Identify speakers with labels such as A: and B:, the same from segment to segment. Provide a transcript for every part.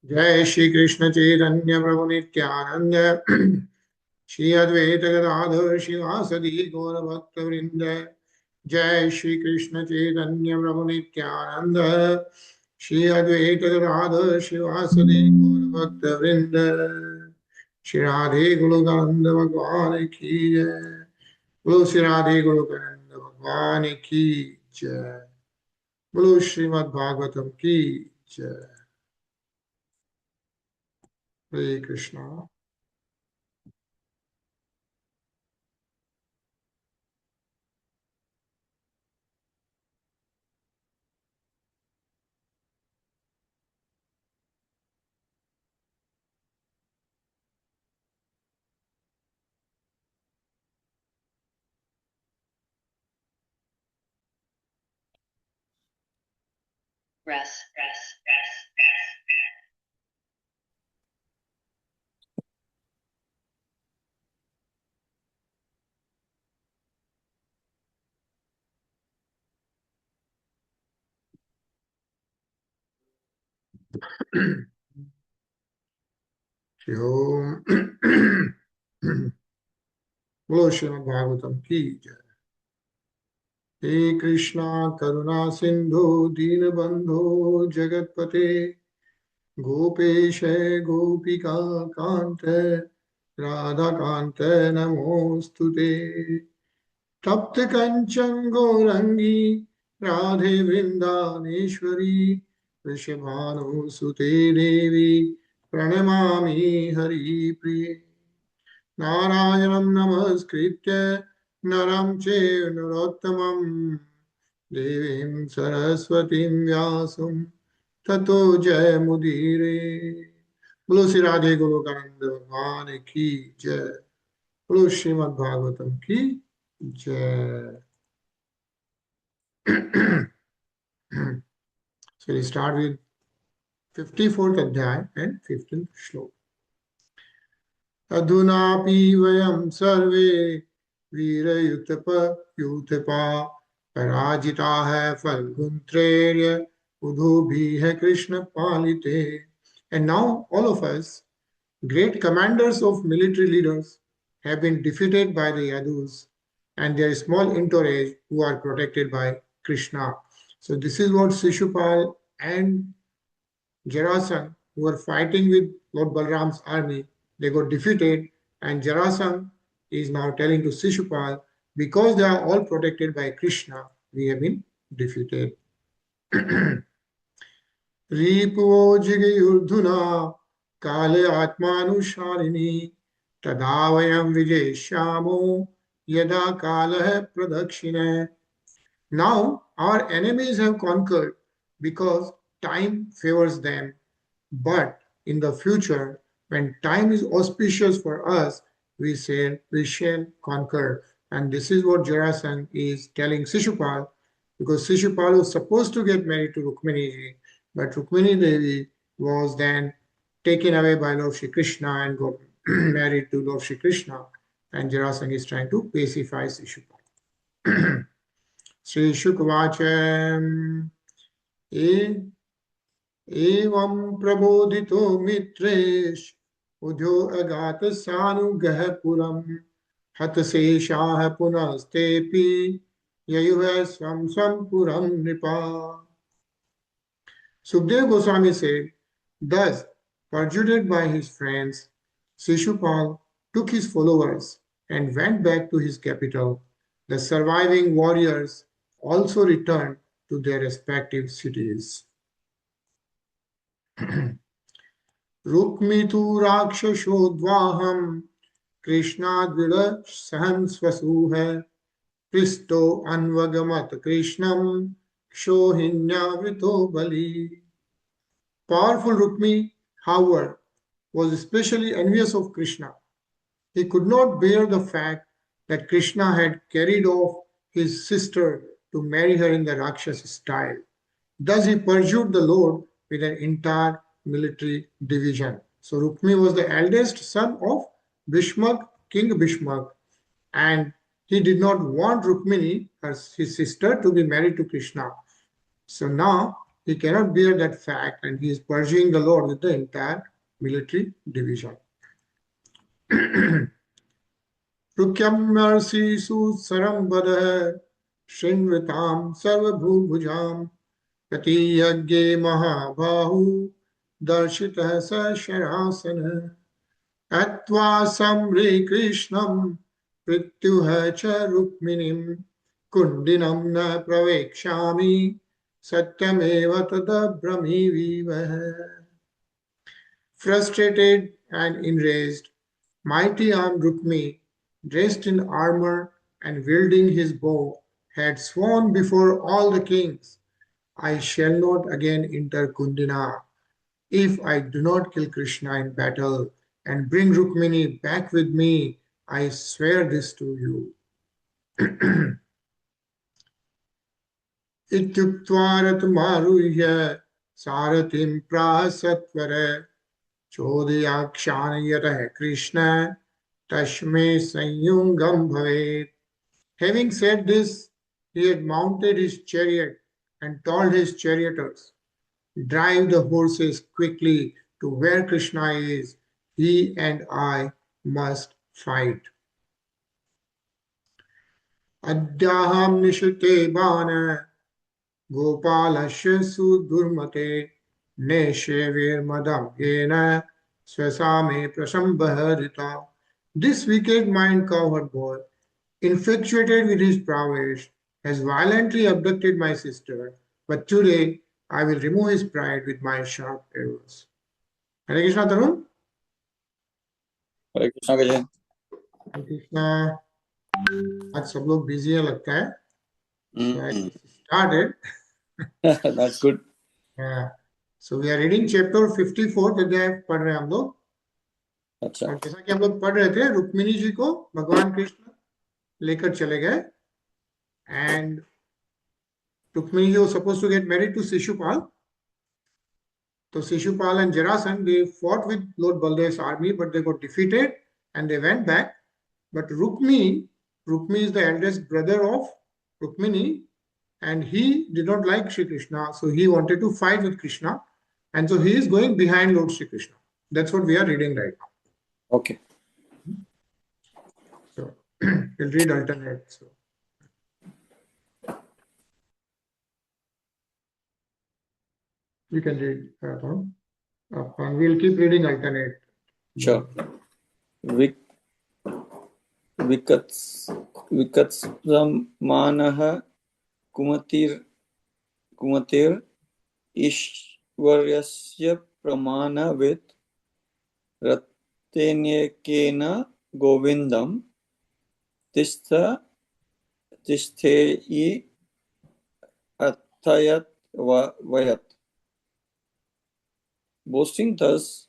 A: जय श्री कृष्ण चैतन्य प्रभु नित्यानंद श्री अद्वैत गदाधर शिवासदि गौर भक्त वृंद। जय श्री कृष्ण चैतन्य प्रभु नित्यानंद श्री अद्वैत गदाधर शिवासदि गौर भक्त वृंद। श्री राधे गुरुगोविंद भगवान की जय। बोलो श्री राधे गुरुगोविंद भगवान की जय। बोलो श्रीमद् भागवतम की जय। हरे कृष्णा।
B: Rest.
A: श्री ओम। बोलो श्रीमद् भागवतम की जय। हे कृष्णा करुणा सिंधु दीनबंधो जगतपते गोपेश गोपिका कांत राधा कांत नमोस्तुते। तप्त कंचन गौरंगी राधे वृंदानेश्वरी वृषभानुसुते देवी प्रणमामि हरिप्रिये। नारायणं नमस्कृत्य नरं चैव नरोत्तमं देवीं सरस्वतीं व्यासं ततो जयमुदीरे। बोलो श्री राधे गोलोकानंद भगवान की जय। बोलो श्रीमद् भागवतम की जय। So we start with 54th अध्याय and 15th श्लोक। अधुनापि वयं सर्वे वीरयुतपा पराजिताः फल्गुन्त्रैर्य उदुभिः Krishna पालिते। And now all of us, great commanders of military leaders, have been defeated by the Yadus and their small entourage who are protected by Krishna. So this is what Shishupal and Jarasandha, who were fighting with Lord Balram's army, they got defeated, and Jarasandha is now telling to Shishupal, because they are all protected by Krishna, we have been defeated. Ripuvo jigayurdhuna kale atmanusharini tadavayam vijayashyamo yada kalaha pradakshine. Now our enemies have conquered because time favors them. But in the future, when time is auspicious for us, we shall conquer. And this is what Jarasandha is telling Shishupal, because Shishupal was supposed to get married to Rukmiṇī, but Rukmiṇī Devi was then taken away by Lord Shri Krishna and got married to Lord Shri Krishna. And Jarasandha is trying to pacify Shishupal. Shri Shukvacam एवं प्रबोधितो मित्रेश उद्यो अगात सानुगह पुरम हतशेषाः पुनस्तेपि ययुः स्वं स्वं पुरम नृपा. Sukdev Goswami said, thus, persuaded by his friends, Shishupal took his followers and went back to his capital. The surviving warriors also returned to their respective cities. रुक्मितु राक्षसोद्वाहं कृष्णाद्विड सहन स्वसूह पृष्ठो अन्वगमत कृष्णं क्षोहिण्यावृतो बलि. Powerful Rukmi, however, was especially envious of Krishna. He could not bear the fact that Krishna had carried off his sister to marry her in the Rakshasa style. Thus he pursued the Lord with an entire military division. So Rukmi was the eldest son of Bhishmak, King Bhishmak, and he did not want Rukmiṇī, his sister, to be married to Krishna. So now he cannot bear that fact, and he is pursuing the Lord with the entire military division. Rukyamyarsisu sarambadah Shinvitam sarvabhubhujam Kati yagye mahabahu Darshitah sa sharasana Atva samri Krishnam Prityuha cha Rukminim Kundinam na pravekshami Satyameva tadabhrami vivaha. Frustrated and enraged, mighty armed Rukmiṇī, dressed in armor and wielding his bow, had sworn before all the kings, I shall not again enter Kundina if I do not kill Krishna in battle and bring Rukmiṇī back with me. I swear this to you. Ityuktva ratmaruhya saratim prasatvara Chodyakshanayatah Krishna Tashme Sanyungam Bhavet. Having said this, he had mounted his chariot and told his charioteers, drive the horses quickly to where Krishna is. He and I must fight. Adyaham nishute bana Gopalasya sudurmate Neshevir madam yena swasame prasambharita. This wicked mind cowherd boy, infatuated with his prowess, has violently abducted my sister, but today I will remove his pride with my sharp arrows. Hare Krishna, Tarun.
B: Hare Krishna Gajan.
A: Hare Krishna. आज सब लोग busy है लगता है. So I started.
B: That's good.
A: Yeah. So we are reading chapter 54 अध्याय पढ़ रहे हैं हम लोग.
B: अच्छा.
A: और जैसा कि हम लोग पढ़ रहे थे, रुक्मिणी जी को भगवान कृष्ण लेकर चले गए. And Rukmiṇī was supposed to get married to Shishupal. So Shishupal and Jarasandha, they fought with Lord Baldev's army, but they got defeated and they went back. But Rukmiṇī is the eldest brother of Rukmiṇī, and he did not like Sri Krishna, so he wanted to fight with Krishna, and so he is going behind Lord Sri Krishna. That's what we are reading right now.
B: Okay.
A: So we'll read alternate. So. You can read, and we'll keep reading alternate.
B: Sure. Vikatsamanah kumatir ishvaryasya pramana with ratenyekena govindam tisthei athayat vayat. Boasting thus,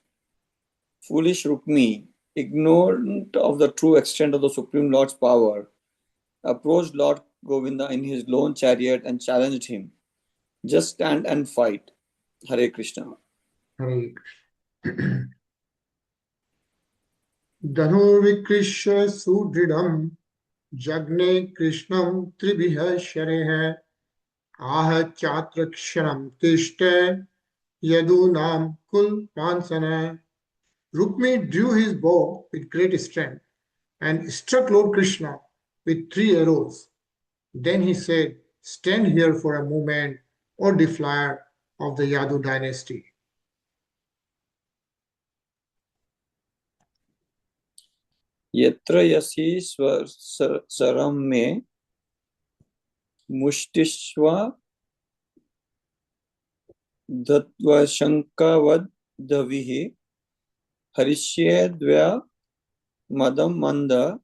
B: foolish Rukmiṇī, ignorant of the true extent of the Supreme Lord's power, approached Lord Govinda in his lone chariot and challenged him, just stand and fight. Hare Krishna.
A: Hare Krishna. Dhanurvikrishya sudridam jagne Krishnam tribiha shareha aha chatrakshanam tishte yadunam kul pansana. Rukmiṇī drew his bow with great strength and struck Lord Krishna with 3 arrows. Then he said, stand here for a moment, O defiler of the Yadu dynasty.
B: Yatra yasi saram me mushtishva dhatva shankavad dhavihi harishye dvya madam manda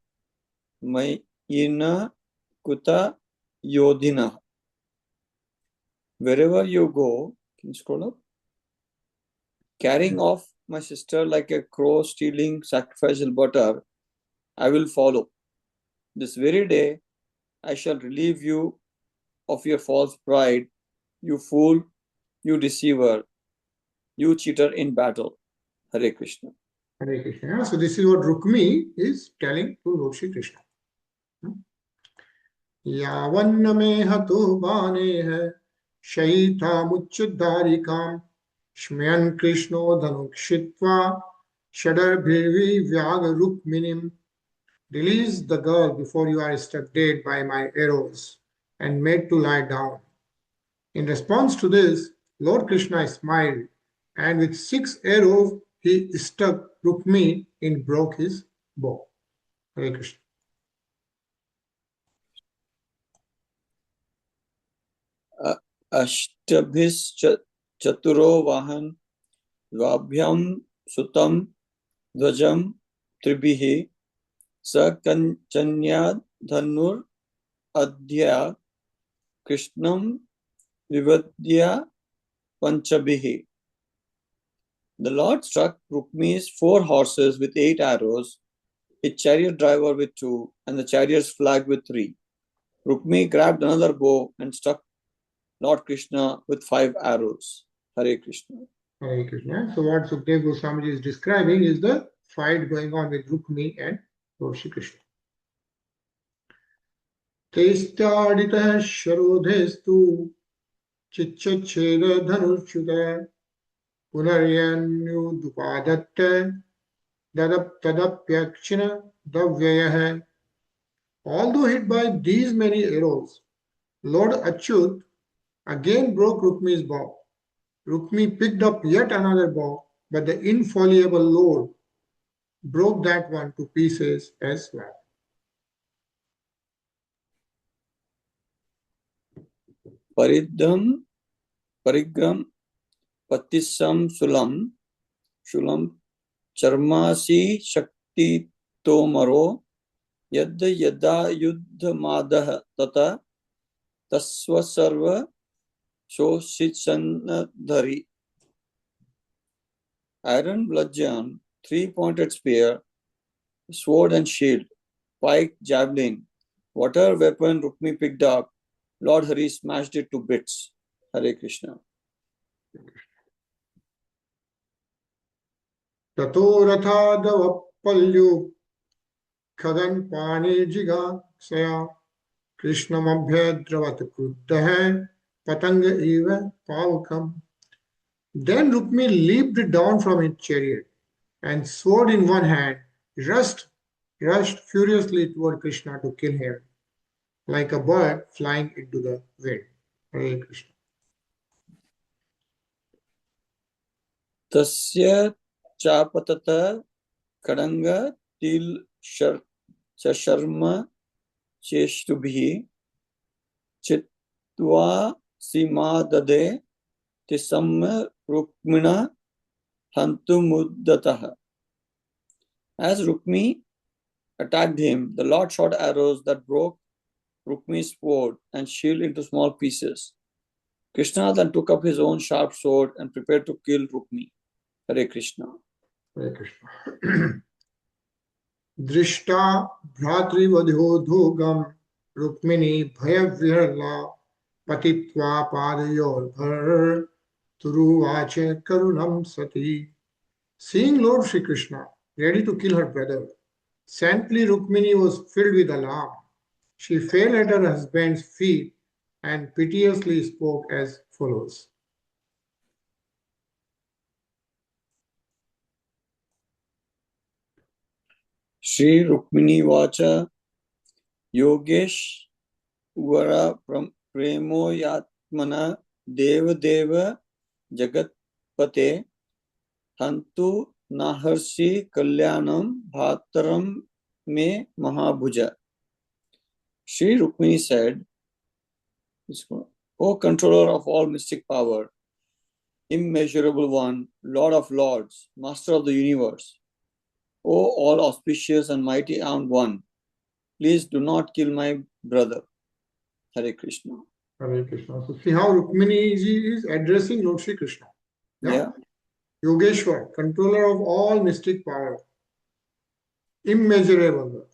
B: mayina kuta yodhina. Wherever you go, can you scroll up? Carrying off my sister like a crow stealing sacrificial butter, I will follow. This very day, I shall relieve you of your false pride, you fool, you deceiver, you cheater in battle. Hare Krishna.
A: Hare Krishna. So this is what Rukmiṇī is telling to Lord Shri Krishna. Yavanna me hatu baneha शयितामुच्चधारिकां स्मयन् Krishna धनुक्षित्वा षडर्भिर्विव्याग रुक्मिणीम्. Release the girl before you are struck dead by my arrows and made to lie down. In response to this, Lord Krishna smiled, and with 6 arrows he struck Rukmiṇī and broke his bow. Hare Krishna.
B: अष्टभिश्चतुरो वाहन द्वाभ्याम सुतम ध्वजम त्रिभिः सकञ्चन्या धनुर् अद्या कृष्णं विवद्य पंचभिः. The Lord struck Rukmi's 4 horses with 8 arrows, his chariot driver with 2, and the chariot's flag with 3. Rukmiṇī grabbed another bow and struck Lord Krishna with 5 arrows. Hare Krishna.
A: Hare Krishna. So what Sukadeva Goswami is describing is the fight going on with Rukmiṇī and Lord Shri Krishna. Testaditah sharodhestu chichacheda dhanushchuta punaryanyu dupadatta tadapyakshina davyayah. Although hit by these many arrows, Lord Achyut again broke Rukmi's bow. Rukmiṇī picked up yet another bow, but the infallible Lord broke that one to pieces as well.
B: Parigram patisam sulam charmasi shakti tomaro yadda yada yuddhamadah tata tasva sarva shosichanadhari. Iron bludgeon, 3-pointed spear, sword and shield, pike, javelin, whatever weapon Rukmiṇī picked up, Lord Hari smashed it to bits. Hare Krishna.
A: Tato rathadavappalyu khadan pani jiga saya krishnamabhyadravat kruddha patanga eva pavakam. Then Rukmiṇī leaped down from his chariot and sword in one hand rushed furiously toward Krishna to kill him, like a bird flying into the wind. Hare Krishna.
B: Tasya chapatata kadanga til sharma cheshtubhi chitva simadade tisam Rukmiṇa hantumuddatah. As Rukmiṇī attacked him, the Lord shot arrows that broke Rukmi's sword and shield into small pieces. Krishna then took up his own sharp sword and prepared to kill Rukmiṇī. Hare Krishna.
A: Hare Krishna. Drishta bhratrivadhodhogam Rukmiṇī bhayavyarla patitva padayor bhar turuvache karunam sati. Seeing Lord Shri Krishna ready to kill her brother, saintly Rukmiṇī was filled with alarm. She fell at her husband's feet and piteously spoke as follows.
B: Shri Rukmiṇī vacha yogesh vara premo yatmana deva deva jagatpate hantu naharsi kalyanam bhataram me mahabhuja. Shri Rukmiṇī said, O controller of all mystic power, immeasurable one, Lord of lords, master of the universe, O all auspicious and mighty armed one, please do not kill my brother. Hare Krishna.
A: Hare Krishna. So see how Rukmiṇī ji is addressing Lord Shri Krishna.
B: Yeah.
A: Yogeshwar, controller of all mystic power, immeasurable,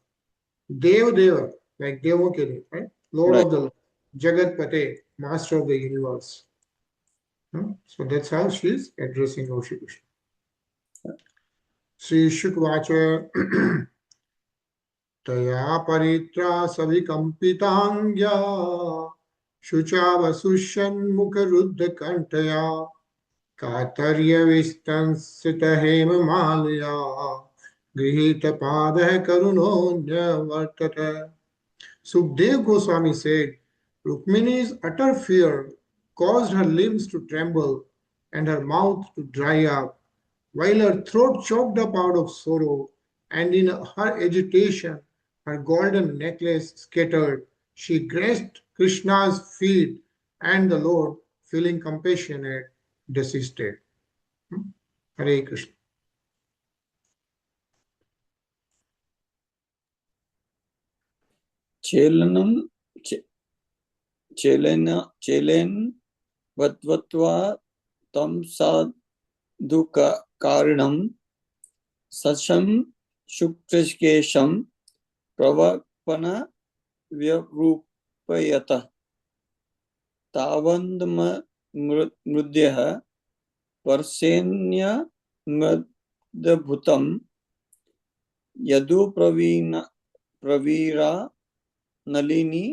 A: Dev Deva, like Devakiri, right? Lord of the Lord, Jagatpate, master of the universe. So that's how she is addressing Lord Shri Krishna. Sri Shukvacha Taya Paritra Savikampitangya शुचावसुष्यन्मुखरुद्धकण्ठया कातर्यविस्तंसितहेममालया गृहीतपादः करुणोऽन्यवर्तत. Sukdev Goswami said, Rukmini's utter fear caused her limbs to tremble and her mouth to dry up, while her throat choked up out of sorrow, and in her agitation, her golden necklace scattered. She grasped Krishna's feet, and the Lord, feeling compassionate, desisted. Hare Krishna.
B: चेलेन वत्वत्वा तं साधुकारिणं सशं शुक्लकेशं प्रवपन व्यरूपयत तावन्दमृद्यः वर्षेण्यमद्भुतं यदुप्रवीरा नलिनी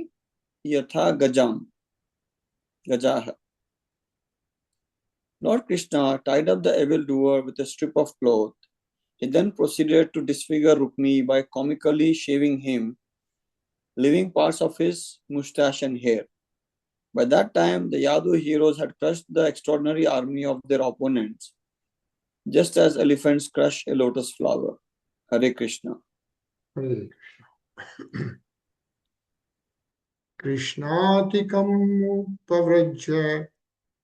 B: यथा गजाः. Lord Krishna tied up the evildoer with a strip of cloth. He then proceeded to disfigure Rukmiṇī by comically shaving him, leaving parts of his moustache and hair. By that time, the Yadu heroes had crushed the extraordinary army of their opponents, just as elephants crush a lotus flower. Hare Krishna.
A: Hare Krishna. Krishnatikam pavrajya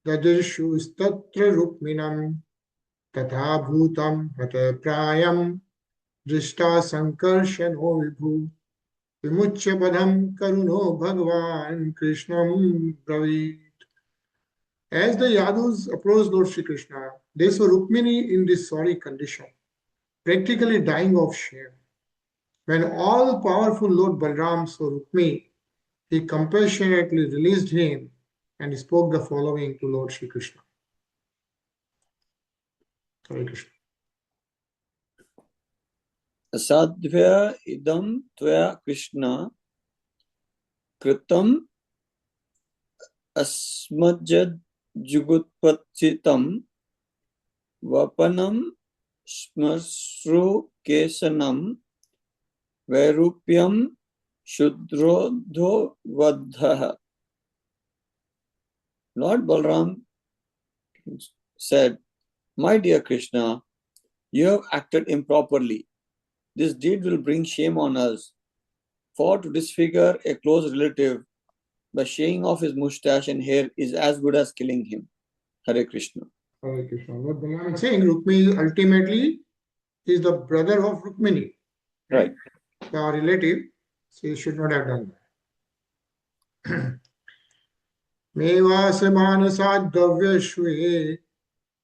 A: dadirshustatra Rukminam tatha bhutam hata prayam drishta sankarshano vibhu vimuchya padam karuno bhagavan Krishnam bravit. As the Yadus approached Lord Shri Krishna, they saw Rukmiṇī in this sorry condition, practically dying of shame. When all-powerful Lord Balram saw Rukmiṇī, he compassionately released him and spoke the following to Lord Shri Krishna. Hare Krishna.
B: Asadvya idam tvaya Krishna kritam asmajad jugutpatsitam vapanam smasru kesanam vairupyam shudrodho vadhaha. Lord Balram said, "My dear Krishna, you have acted improperly. This deed will bring shame on us. For to disfigure a close relative by shaving off his moustache and hair is as good as killing him." Hare Krishna.
A: Hare Krishna. Lord Balram is saying Rukmiṇī ultimately is the brother of Rukmiṇī.
B: Right.
A: The relative, so he should not have done that. Mevasamanasādhavya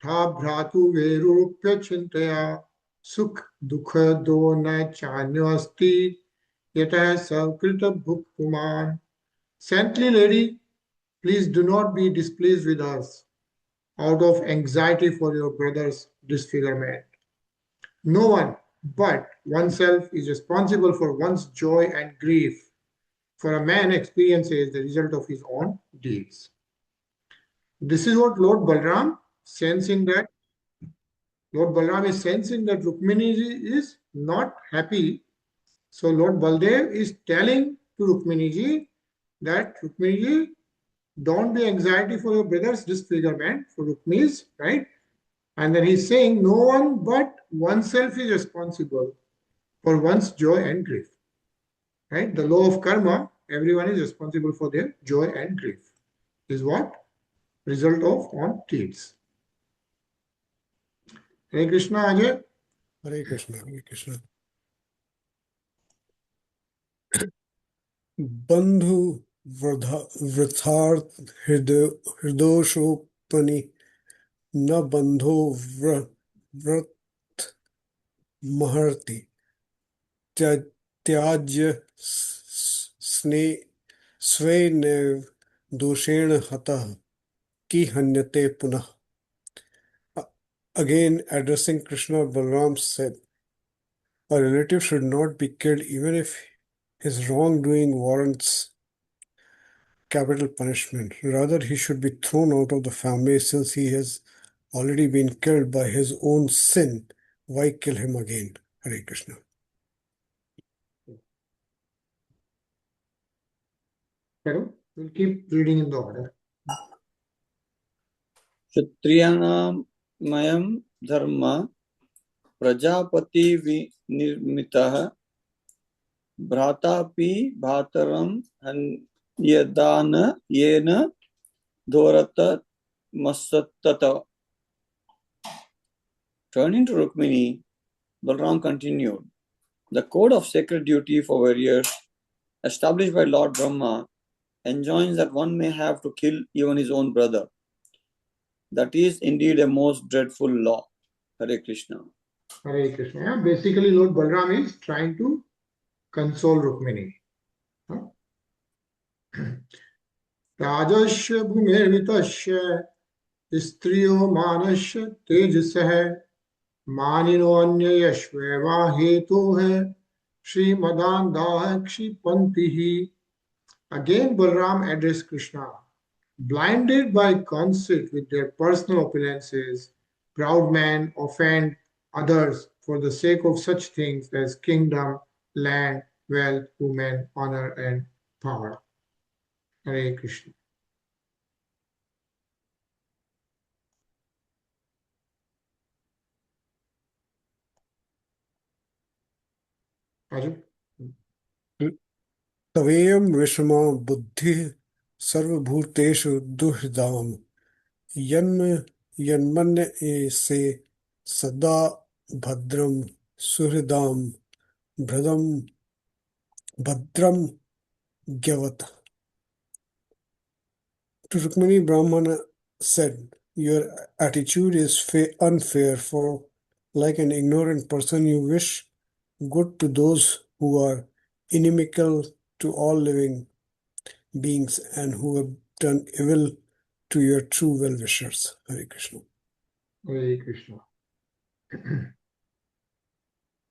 A: tha bhratu verupya chintaya sukh dukha dona chanyasti yata sakrita bhuktuman. Saintly lady, please do not be displeased with us out of anxiety for your brother's disfigurement. No one but oneself is responsible for one's joy and grief, for a man experiences the result of his own deeds. This is what Lord Balram sensing that. Lord Balram is sensing that Rukmiṇī is not happy. So Lord Baldev is telling to Rukmiṇī that Rukmiṇī, don't be anxiety for your brother's disfigurement, for Rukmiṇī's, right? And then he's saying no one but oneself is responsible for one's joy and grief. Right? The law of karma, everyone is responsible for their joy and grief. Is what? Result of own deeds. Hare Krishna, Ajay.
C: Hare Krishna, Hare Krishna. Bandhu vratharth hridosopani na bandho vrat maharti tyajya svenev doshena hatah ki hanyate punah. Again, addressing Krishna, Balram said, a relative should not be killed even if his wrongdoing warrants capital punishment. Rather, he should be thrown out of the family since he has already been killed by his own sin. Why kill him again? Hare Krishna.
A: Hello? We'll keep reading in the order.
B: Kshatriyanam mayam dharma prajapati vinirmitaha bhratapi bhataram yadana yena dhorata masattata. Turning to Rukmiṇī, Balaram continued, the code of sacred duty for warriors established by Lord Brahma enjoins that one may have to kill even his own brother. That is indeed a most dreadful law. Hare Krishna.
A: Hare Krishna. Yeah, basically, Lord Balaram is trying to console Rukmiṇī. Rajasya bhumirvitasya striyo manasya tejasah manino anyayashveva hetuhe Srimadandah kshipantihi. Again, Balaram addressed Krishna. Blinded by conceit with their personal opulences, proud men offend others for the sake of such things as kingdom, land, wealth, women, honor, and power. Hare Krishna. Raju?
C: Taveyam Vishma Buddhi Sarvabhuteshu Duhridam Yanmanya se Sada Bhadram Suhridam Bhradam Bhadram Gyavat. To Rukmiṇī, Brahmana said, your attitude is unfair, for like an ignorant person you wish good to those who are inimical to all living beings and who have done evil to your true well-wishers. Hare Krishna.
A: Hare Krishna.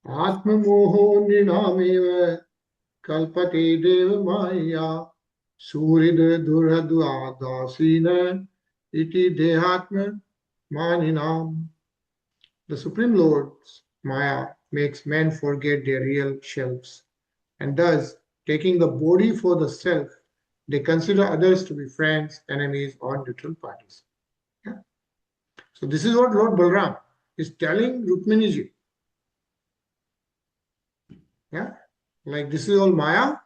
A: Atma moho nrinameva kalpate deva maya surida durhadu adasina iti dehatma maninam. The Supreme Lord's Maya makes men forget their real selves, and thus, taking the body for the self, they consider others to be friends, enemies, or neutral parties. Yeah? So this is what Lord Balaram is telling Rukmiṇī. Yeah, like this is all Maya,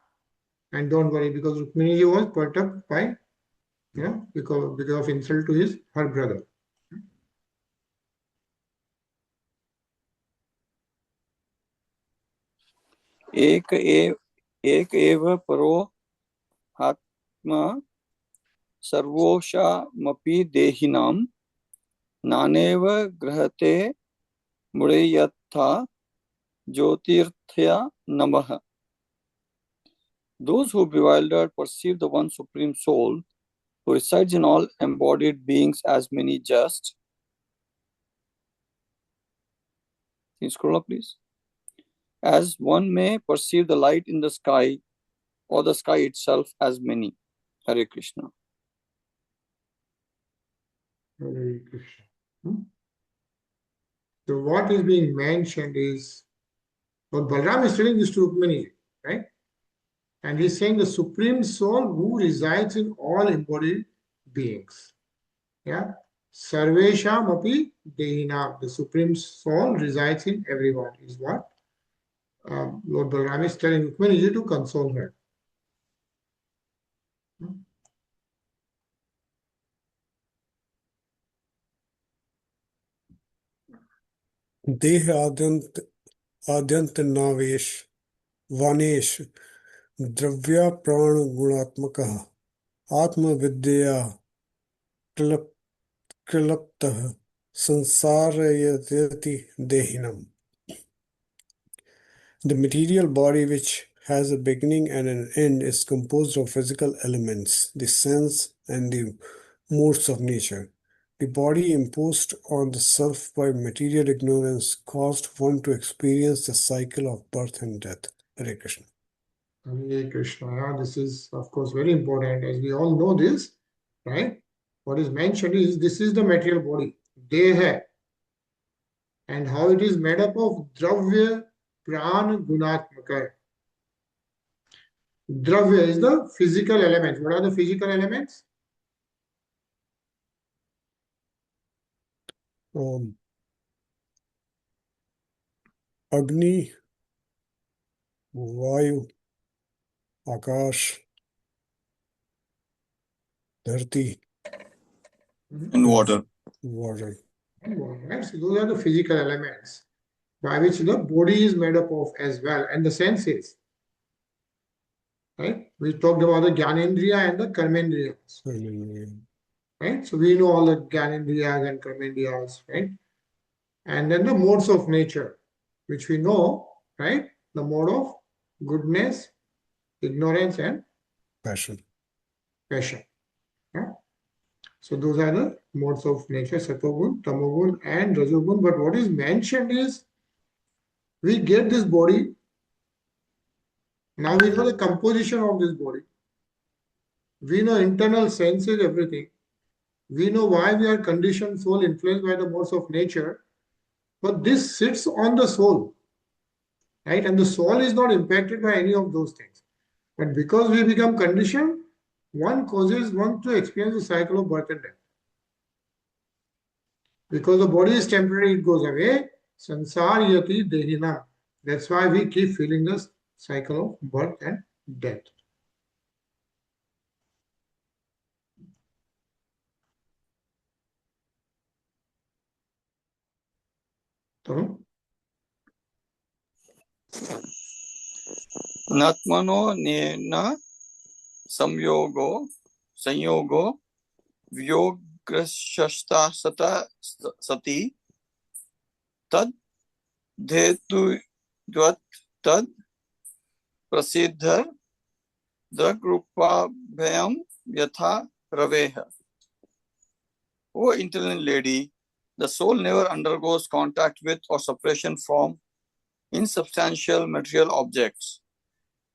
A: and don't worry because Rukmiṇī was perturbed by, because of insult to her brother.
B: एक एव परो आत्मा सर्वोषामपि देहिनां नानेव गृहते मुड़ेयथा ज्योतिर्थया नमः. Those who bewildered perceive the one supreme soul who resides in all embodied beings as many just. Can you scroll up, please? As one may perceive the light in the sky or the sky itself as many. Hare Krishna.
A: Hare Krishna. So what is being mentioned is, Lord Balaram is telling this to Rukmiṇī, right? And he's saying the Supreme Soul who resides in all embodied beings. Yeah. Sarvesham api dehinam. The Supreme Soul resides in everyone, is what Lord Balaram is telling Rukmiṇī to console her.
C: Deha Adyant Navesh Vanesh Dravya Prana Gunatmakaha Atma Vidya Krilaptaha Sansarayati Dehinam. The material body, which has a beginning and an end, is composed of physical elements, the sense and the modes of nature. The body imposed on the self by material ignorance caused one to experience the cycle of birth and death. Hare Krishna.
A: Hare Krishna. Yeah, this is, of course, very important. As we all know this, right? What is mentioned is this is the material body, Deha, and how it is made up of Dravya, Pran, Gunatmaka. Dravya is the physical elements. What are the physical elements?
C: Agni, Vayu, Akash, Dharti,
B: And water.
C: water.
A: Right? So those are the physical elements by which the body is made up of as well, and the senses. Right? We talked about the Gyanendriya and the Karmendriyas. Right? So we know all the Gyanendriyas and Karmendriyas, right? And then the modes of nature, which we know, right? The mode of goodness, ignorance, and
C: Passion.
A: passion. Yeah? So those are the modes of nature, Satogun, Tamogun, and Rajogun. But what is mentioned is we get this body. Now we know the composition of this body. We know internal senses, everything. We know why we are conditioned soul influenced by the modes of nature. But this sits on the soul, right? And the soul is not impacted by any of those things. But because we become conditioned, one causes one to experience the cycle of birth and death. Because the body is temporary, it goes away. Sansar yati dehina. That's why we keep feeling the cycle of birth and death. So,
B: Natmano nena samyogo vyograshasta sata sati tad dhetu dvat tad prasiddha dragrupa bhayam yatha raveha. O intelligent lady, the soul never undergoes contact with or separation from insubstantial material objects,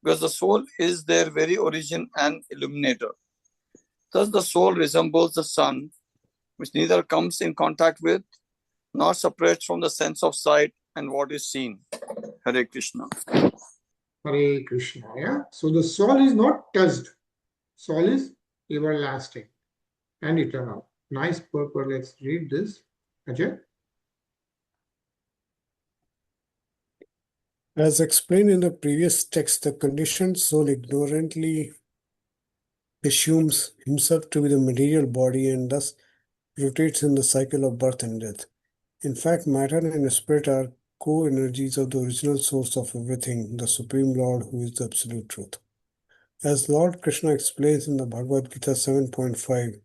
B: because the soul is their very origin and illuminator. Thus the soul resembles the sun, which neither comes in contact with nor separates from the sense of sight and what is seen. Hare Krishna.
A: Hare Krishna. Yeah. So the soul is not touched. Soul is everlasting and eternal. Nice purpose. Let's read this. Ajay.
C: As explained in the previous text, the conditioned soul ignorantly assumes himself to be the material body and thus rotates in the cycle of birth and death. In fact, matter and spirit are co-energies of the original source of everything, the Supreme Lord, who is the Absolute Truth. As Lord Krishna explains in the Bhagavad Gita 7.5,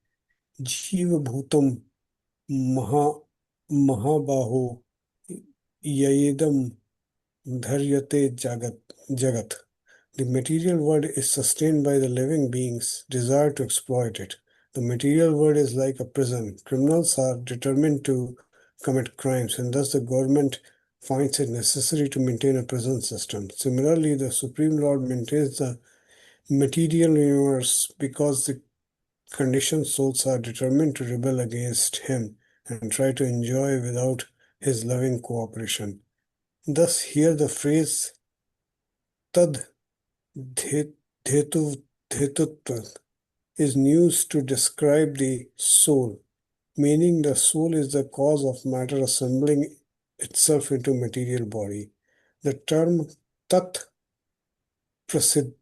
C: Jiva Bhutam Mahabaho Yayedam Dharyate Jagat. The material world is sustained by the living beings' desire to exploit it. The material world is like a prison. Criminals are determined to commit crimes, and thus the government finds it necessary to maintain a prison system. Similarly, the Supreme Lord maintains the material universe because the conditioned souls are determined to rebel against him and try to enjoy without his loving cooperation. Thus, here the phrase Tad Dhetutva is used to describe the soul, meaning the soul is the cause of matter assembling itself into material body. The term Tat Prasiddhe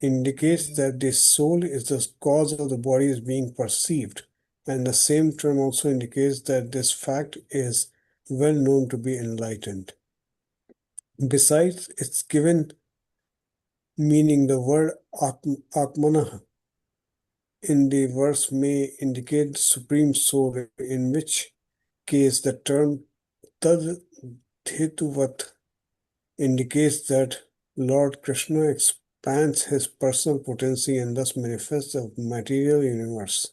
C: indicates that the soul is the cause of the body's being perceived, and the same term also indicates that this fact is well known to be enlightened. Besides its given meaning, the word Atmana in the verse may indicate the Supreme Soul, in which case the term Tad Dhetuvat indicates that Lord Krishna expands his personal potency and thus manifests the material universe.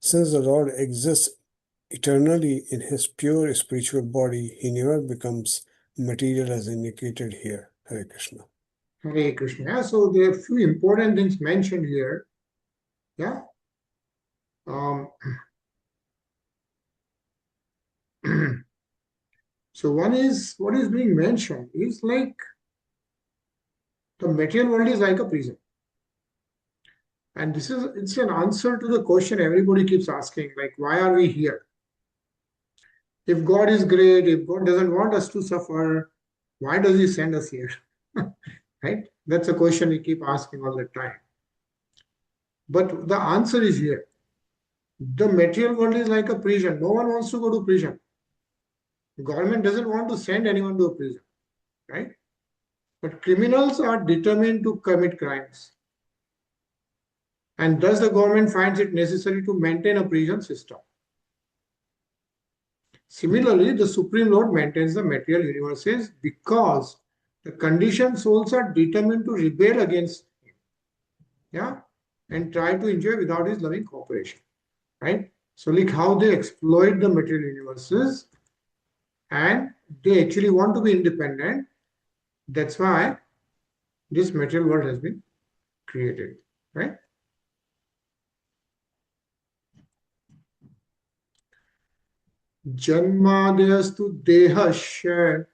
C: Since the Lord exists eternally in his pure spiritual body, he never becomes material as indicated here. Hare Krishna.
A: Hare Krishna. So there are a few important things mentioned here. Yeah. So one is, what is being mentioned is like the material world is like a prison. And it's an answer to the question everybody keeps asking, like, why are we here? If God is great, if God doesn't want us to suffer, why does he send us here? Right? That's a question we keep asking all the time. But the answer is here. The material world is like a prison. No one wants to go to prison. The government doesn't want to send anyone to a prison, right? But criminals are determined to commit crimes. And thus the government finds it necessary to maintain a prison system. Similarly, the Supreme Lord maintains the material universes because the conditioned souls are determined to rebel against him, yeah, and try to enjoy without his loving cooperation, right? So like how they exploit the material universes and they actually want to be independent. That's why this material world has been created, right? Janmadyastu dehasya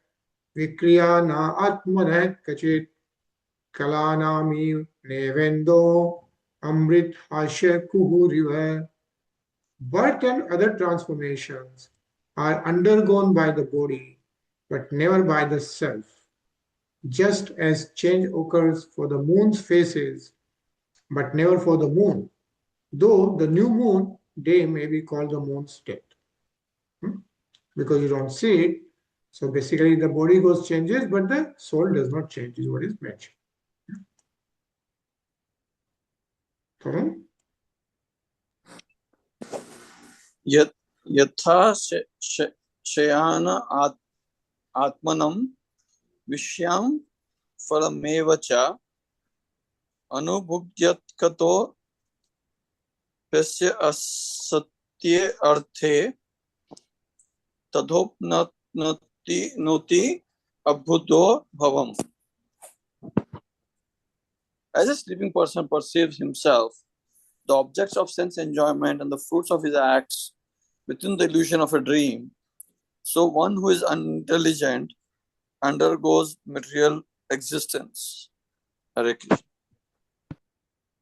A: vikriya na atmanah kachit kalanami nevendo amrit hasya kuhuriva. Birth and other transformations are undergone by the body, but never by the self. Just as change occurs for the moon's phases, but never for the moon, though the new moon day may be called the moon's state. Because you don't see it. So basically the body goes changes, but the soul does not change, is what is mentioned. Tarun?
B: यथा शयान आत्मनं विश्यां फलमेव च अनुभुज्यत्कतो यस्य असत्ये अर्थे तथोपनति अभूतो भवम्. As a sleeping person perceives himself, the objects of sense enjoyment and the fruits of his acts within the illusion of a dream, so one who is unintelligent undergoes material existence. Hare Krishna.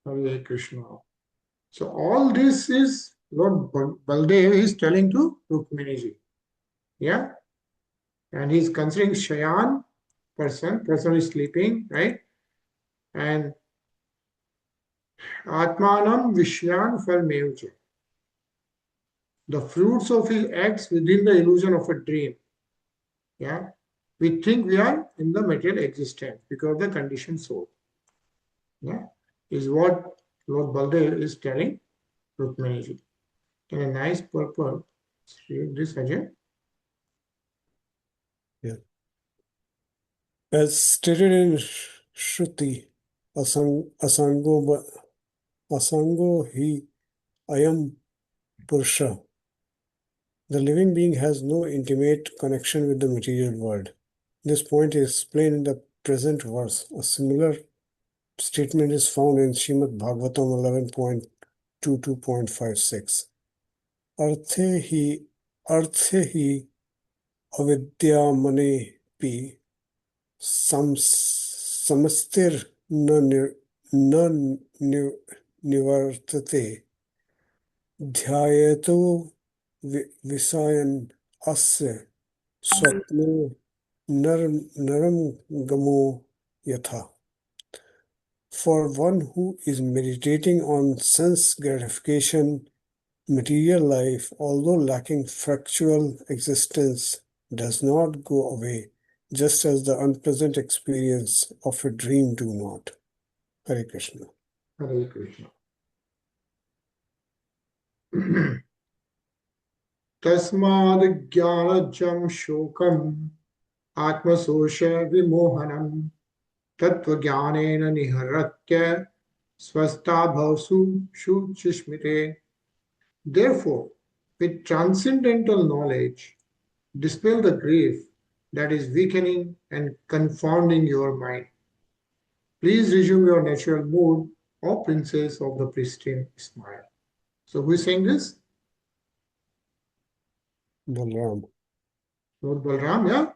A: Hare Krishna. So all this is Lord Baldev is telling to Rukmiṇī. Yeah? And he's considering Shayan, person is sleeping, right? And Atmanam Vishyan Falmeuche. The fruits of his acts within the illusion of a dream. Yeah? We think we are in the material existence because of the conditioned soul. Yeah? Is what Lord Baldev is telling Rukmiṇī. In a nice purport. Read this, Ajay.
C: Yeah. As stated in Shruti, Asango hi ayam purusha. The living being has no intimate connection with the material world. This point is explained in the present verse. A similar statement is found in Srimad Bhagavatam 11.54.15. Arthe hi avidya mane pi samastir na nivartate dhyayeto visayan asya swapne naram gamo yatha. For one who is meditating on sense gratification, material life, although lacking factual existence, does not go away, just as the unpleasant experience of a dream do not. Hare Krishna.
A: Hare Krishna. Tasmad jnanajam shokam atmasosha vimohanam tattva jnanena niharatya swasta bhavsu shuchishmite. Therefore, with transcendental knowledge, dispel the grief that is weakening and confounding your mind. Please resume your natural mood, O princess of the pristine smile. So who is saying this?
C: Balram.
A: Lord Balram, yeah?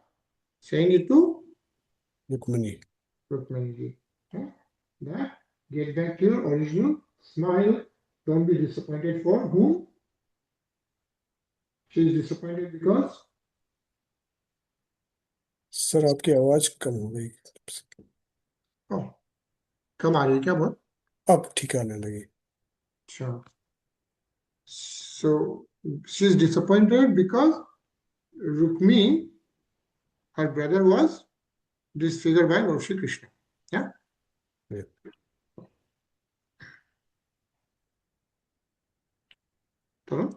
A: Saying it to
C: Rukmiṇī.
A: Rukmiṇī. Yeah? Get back to your original smile. Don't be disappointed for whom? She is disappointed because?
C: Sir आपकी आवाज कम हो गई.
A: Oh, कम आ रही है क्या बहुत?
C: अब ठीक आने लगी.
A: Sure. So she is disappointed because Rukmiṇī, her brother, was disfigured by Lord Krishna. Yeah?
C: Yeah.
A: Hello?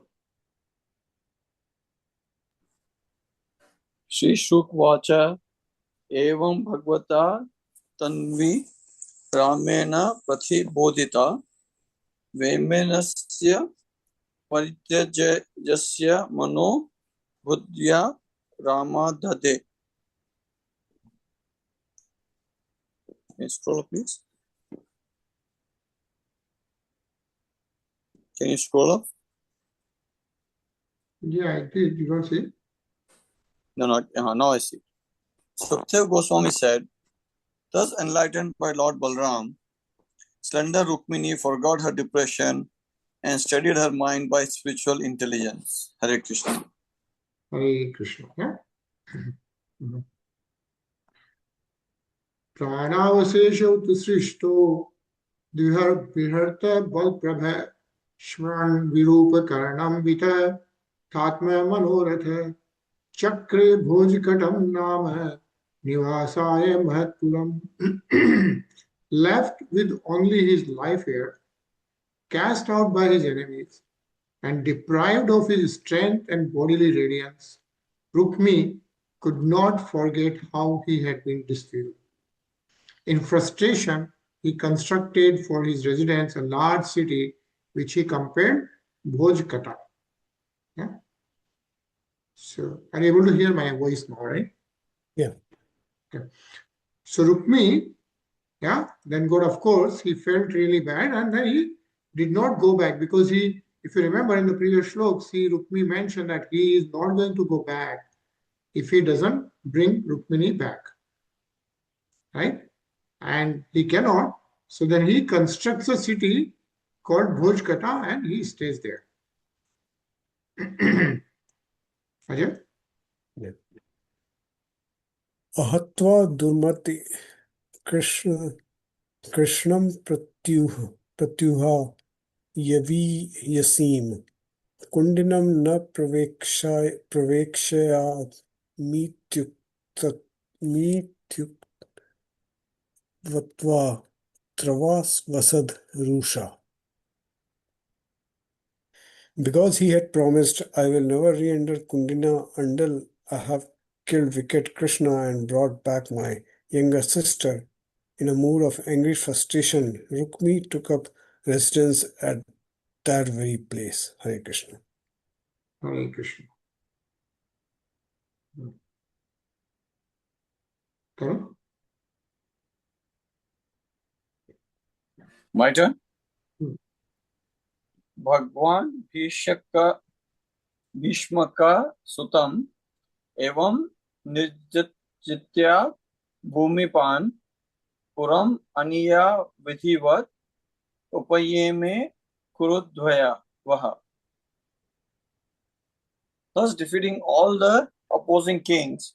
B: Shri Shukvacha evam bhagavata tanvi ramena prathi bodhita vemenasya parityajasya mano buddhya ramadhate. Can you scroll up, please? Can you scroll up?
A: Yeah, I did. You don't see?
B: No, now I see. Sukdev Goswami said, thus enlightened by Lord Balram, slender Rukmiṇī forgot her depression and steadied her mind by spiritual intelligence. Hare Krishna.
A: Hare Krishna. Yeah? Pranavasesha utsrishto Viharta Balprabha Shman Virupa Karanam Vita Tatma Manoratha Chakre Bhojkatam Nama Nivasaya Mahatpuram. Left with only his life here, cast out by his enemies, and deprived of his strength and bodily radiance, Rukmiṇī could not forget how he had been disfigured. In frustration, he constructed for his residence a large city which he compared Bhojkata. Yeah? So, are you able to hear my voice now, right?
C: Yeah.
A: Okay. So Rukmiṇī, yeah, then God, of course, he felt really bad and then he did not go back because he, if you remember in the previous shlokas, Rukmiṇī mentioned that he is not going to go back if he doesn't bring Rukmiṇī back. Right? And he cannot. So then he constructs a city called Bhojkata and he stays there. Ajay?
C: Yeah. Ahatva durmati Kṛṣṇam pratyuha yavi yasim kundinam na pravekshaya mityuktvatva travas vasad rusha. Because he had promised, I will never re-enter Kundina until I have killed wicked Kṛṣṇa and brought back my younger sister. In a mood of angry frustration, Rukmiṇī took up residence at that very place. Hare Krishna.
A: Hare Krishna. Okay.
B: My turn? Bhagwan Bhishmaka Sutam Evam Nirjitya Bhumipan Puram Aniya Vidhivat Upayeme Kurudhvaya Vaha. Thus defeating all the opposing kings,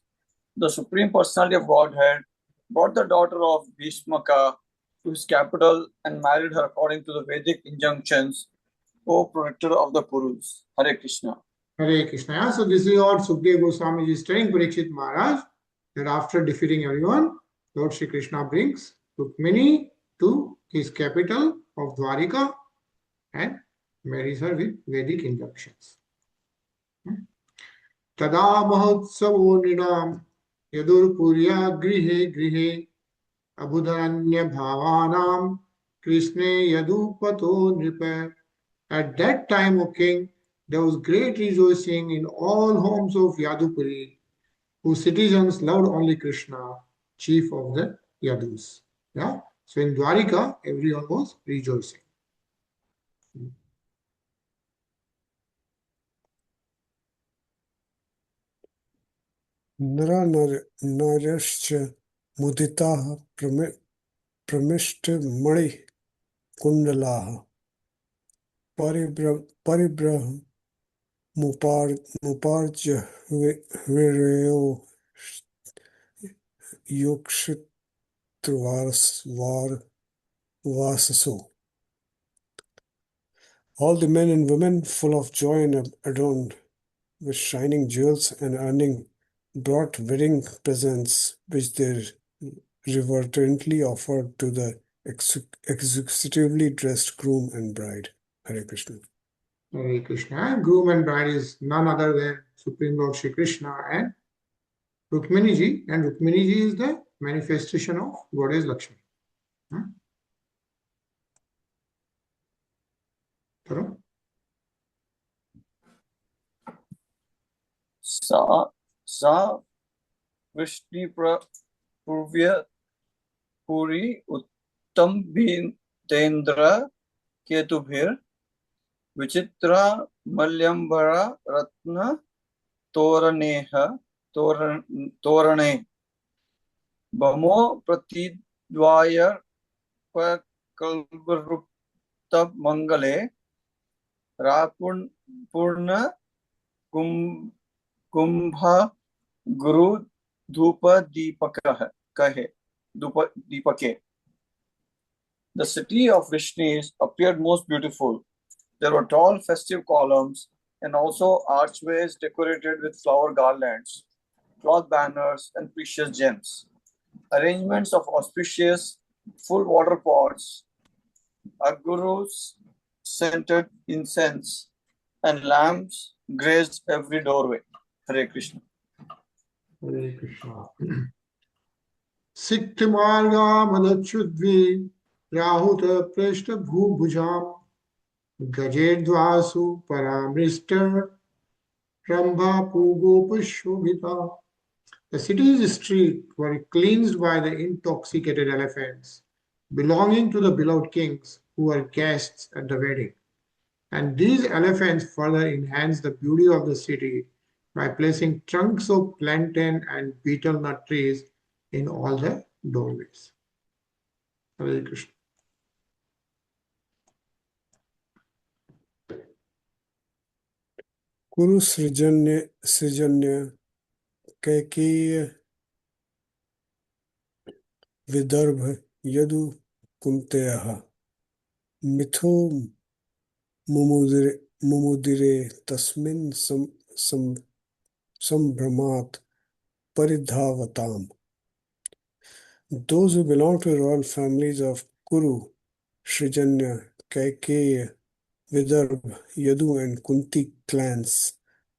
B: the Supreme Personality of Godhead brought the daughter of Bhishmaka to his capital and married her according to the Vedic injunctions, O protector of the Purus. Hare Krishna.
A: Hare Krishna. So this is what Sukdev Goswami is telling Parikshit Maharaj, that after defeating everyone, Lord Shri Krishna brings Rukmiṇī to his capital of Dwarika and marries her with Vedic injunctions. Tada mahotsavo nrinam yadur purya grihe grihe abhudharanya bhavanam Krishne yadupato nripa. At that time, O king, there was great rejoicing in all homes of Yadupuri, whose citizens loved only Krishna, chief of the Yadus. Yeah? So in Dwarika, everyone was rejoicing.
C: Nara narascha muditaha pramishta mani kundalaha paribrah muparja vireo vasaso. All the men and women, full of joy and adorned with shining jewels and earning, brought wedding presents which they reverently offered to the exquisitely dressed groom and bride. Hare Krishna.
A: Hare Krishna. And groom and bride is none other than Supreme Lord Shri Krishna and Rukmiṇī ji. And Rukmiṇī ji is the manifestation of Goddess Lakshmi. Taro?
B: Sa Vrishti Purvya Puri Uttam Bindendra Ketubhir Vichitra Malyambara Ratna Toraneha Torane Bamo Pratidvaya Kalvarupta Mangale Rapurna Kumbha Guru Dhupa Deepake. The city of Rishnis appeared most beautiful. There were tall festive columns and also archways decorated with flower garlands, cloth banners, and precious gems. Arrangements of auspicious full water pots, agurus, scented incense, and lamps graced every doorway. Hare Krishna.
A: Hare Krishna. Sikta marga madachudvi rahuta preshta bhubhujam gajedvasu paramrishta rambha pugopashobhita. The city's streets were cleansed by the intoxicated elephants belonging to the beloved kings who were guests at the wedding. And these elephants further enhanced the beauty of the city by placing trunks of plantain and betel nut trees in all the doorways. Hare Krishna.
C: Kuru Srijanya Kaikeya Vidarbha Yadu Kunteyaha Mitho Mumudire Tasmin Sambhramat Paridhavatam. Those who belong to royal families of Kuru, Srijanya, Kaikeya, Vidarbha, Yadu and Kunti clans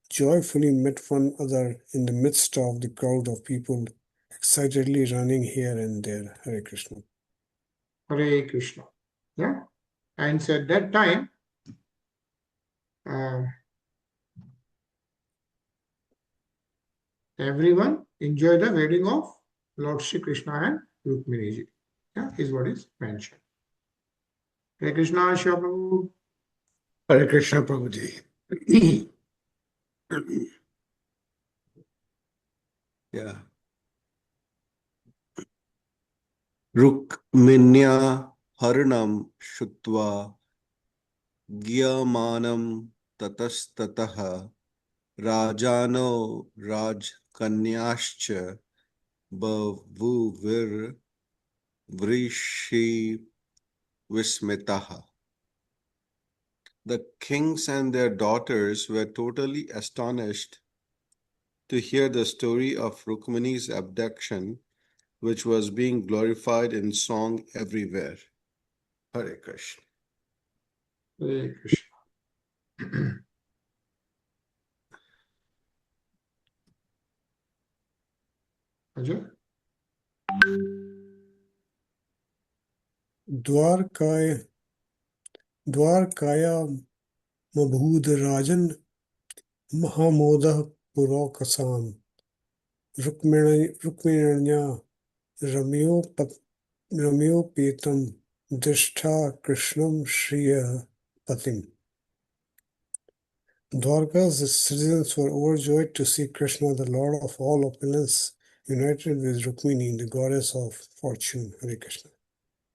C: joyfully met one another in the midst of the crowd of people excitedly running here and there. Hare Krishna.
A: Hare Krishna. Yeah. And so at that time, everyone enjoyed the wedding of Lord Shri Krishna and Rukmiṇī ji. Yeah, is what is mentioned. Hare Krishna, Shri Prabhu.
D: Hare Krishna, Prabhuji. Yeah. Rukmiṇā haranam shutva gyamanam tatastataha rajano rajkanyascha bhavuvir vrishi vismitaha. The kings and their daughters were totally astonished to hear the story of Rukmiṇī's abduction, which was being glorified in song everywhere. Hare Krishna.
A: Hare Krishna. Ajay?
C: Dwarkaya Mabhud Rajan Mahamodah Purokasam Rukmiṇanya Ramyo Ramyopetam Dishtha Krishnam Shriya Patim. Dwarka's citizens were overjoyed to see Krishna, the Lord of all opulence, united with Rukmiṇī, the goddess of fortune. Hare Krishna.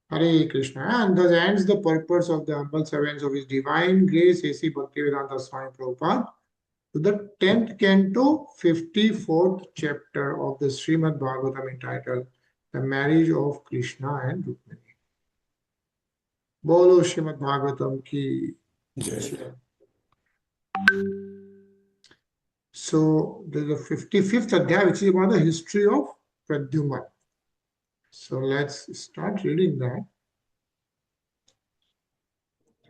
A: Hare Krishna. And thus ends the purpose of the humble servants of His Divine Grace, A.C. Bhaktivedanta Swami Prabhupada, to the 10th canto, 54th chapter of the Srimad Bhagavatam entitled The Marriage of Krishna and Rukmiṇī. Bolo Srimad Bhagavatam ki jai. So there's a 55th adhyaya, which is about the history of Pradyumna. So let's start reading that.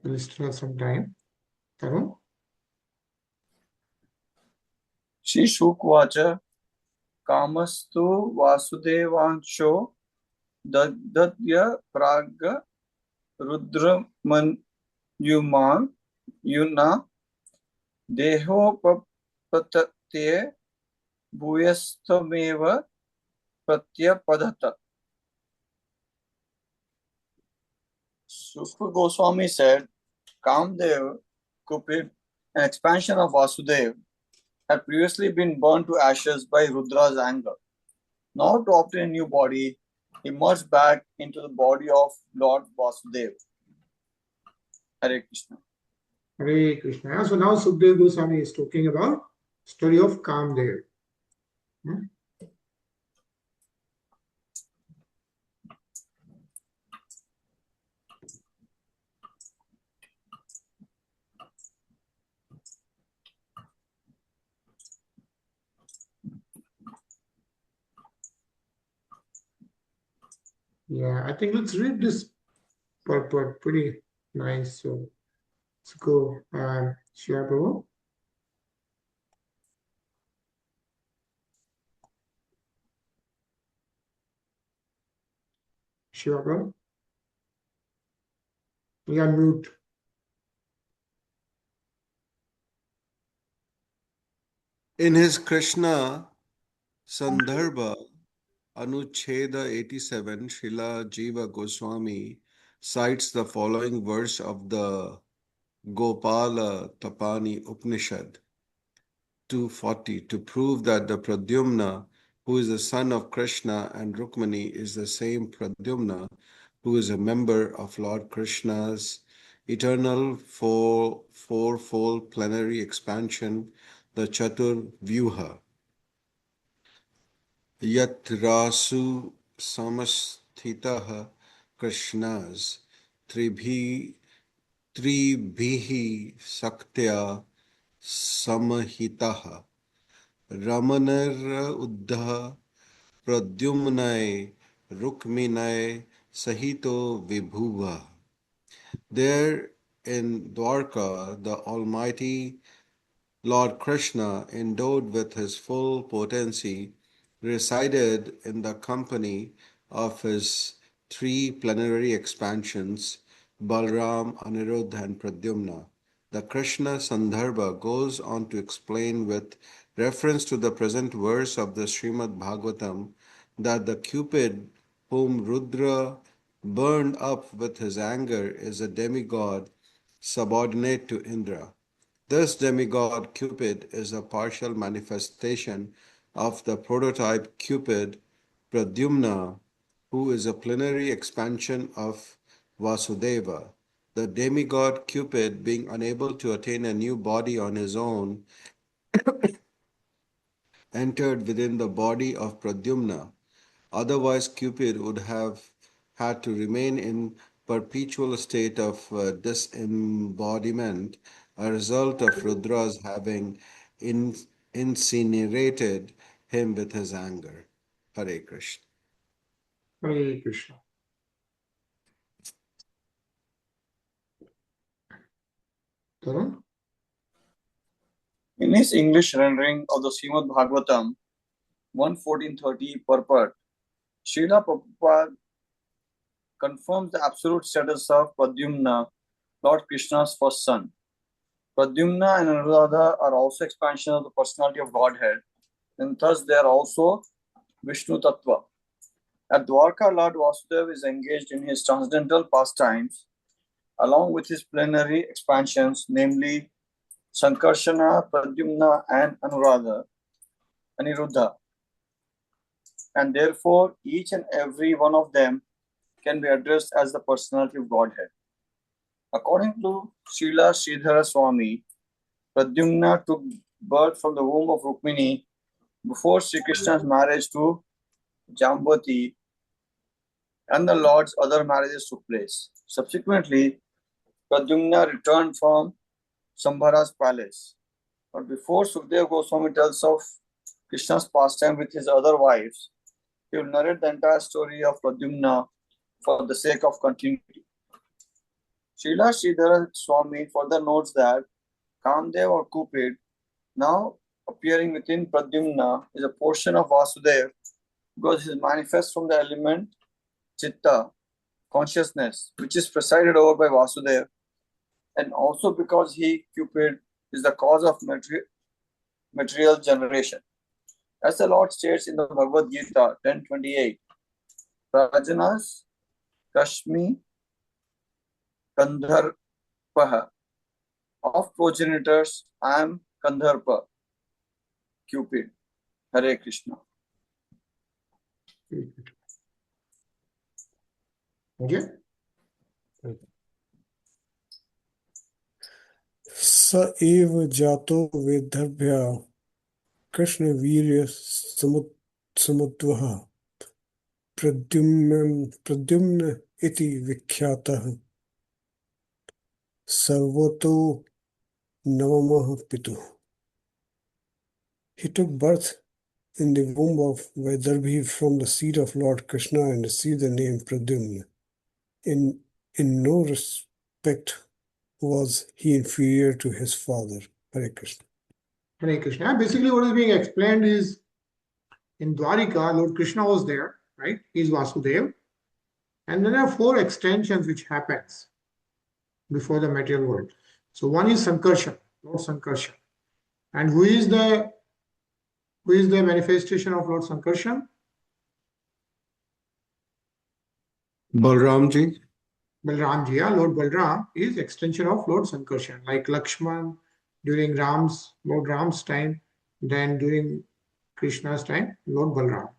A: We'll still have some time. Tarun?
B: Shri Shukvacha Kamastu Vasudevansho Dadya Praga Rudraman Yuman Yuna Deho Patate Bhuyastameva Pratyapadata. Sukha Goswami said, Kamdev, Cupid, an expansion of Vasudeva, had previously been burned to ashes by Rudra's anger. Now to obtain a new body, he merged back into the body of Lord Vasudeva. Hare Krishna.
A: Hare Krishna. So now Sukadeva Goswami is talking about story of Kamdev. Yeah, I think let's read this purport. Pretty nice. So let's go. Shiva Prabhu. Shiva Prabhu. We are mute.
D: In his Krishna Sandarbha Anucheda 87, Srila Jiva Goswami cites the following verse of the Gopala Tapani Upanishad 240 to prove that the Pradyumna, who is the son of Krishna, and Rukmiṇī is the same Pradyumna, who is a member of Lord Krishna's eternal fourfold plenary expansion, the Chatur Vyuha. Yatrasu samastitaha Krishnas tribhihi saktya samahitaha Ramanar uddha pradyumnae Rukmiṇae sahito vibhuva. There in Dwarka, the Almighty Lord Krishna, endowed with his full potency, resided in the company of his three plenary expansions, Balram, Aniruddha, and Pradyumna. The Krishna Sandarbha goes on to explain with reference to the present verse of the Srimad Bhagavatam that the Cupid whom Rudra burned up with his anger is a demigod subordinate to Indra. This demigod Cupid is a partial manifestation of the prototype Cupid Pradyumna, who is a plenary expansion of Vasudeva. The demigod Cupid, being unable to attain a new body on his own, entered within the body of Pradyumna. Otherwise, Cupid would have had to remain in perpetual state of disembodiment, a result of Rudra's having incinerated him with his anger. Hare Krishna.
A: Hare Krishna. Tarun?
B: In his English rendering of the Srimad Bhagavatam 1.14.30 purport, Srila Prabhupada confirms the absolute status of Pradyumna, Lord Krishna's first son. Pradyumna and Anuradha are also expansion of the personality of Godhead, and thus they are also Vishnu Tattva. At Dwarka, Lord Vasudeva is engaged in his transcendental pastimes along with his plenary expansions, namely Sankarshana, Pradyumna, and Aniruddha. And therefore, each and every one of them can be addressed as the personality of Godhead. According to Srila Sridhara Swami, Pradyumna took birth from the womb of Rukmiṇī before Sri Krishna's marriage to Jambavati, and the Lord's other marriages took place. Subsequently, Pradyumna returned from Sambhara's palace. But before Sukadeva Goswami tells of Krishna's pastime with his other wives, he will narrate the entire story of Pradyumna for the sake of continuity. Srila Sridhara Swami further notes that Kamdev or Cupid, now appearing within Pradyumna, is a portion of Vasudeva because he is manifest from the element Chitta, consciousness, which is presided over by Vasudeva, and also because he, Cupid, is the cause of material generation. As the Lord states in the Bhagavad Gita 10.28, Prajanas Kashmi Kandharpaha. Of progenitors, I am Kandharpa, Cupid. Hare Krishna.
A: Okay.
C: स एव जातो वेदर्भ्या कृष्णवीर्य समुद्वः प्रद्युम्न इति विख्यातः सर्वतो नवमः पितुः. He took birth in the womb of Vaidarbhi from the seed of Lord Krishna and received the name Pradyumna. In no respect was he inferior to his father. Hare Krishna.
A: Hare Krishna. Basically, what is being explained is in Dwarika, Lord Krishna was there, right? He is Vasudeva. And then there are 4 extensions which happens before the material world. So one is Sankarshan, Lord Sankarshan. And who is the manifestation of Lord Sankarshan?
D: Balramji.
A: Balramji, yeah. Lord Balram is extension of Lord Sankarshan, like Lakshman during Lord Ram's time, then during Krishna's time, Lord Balram.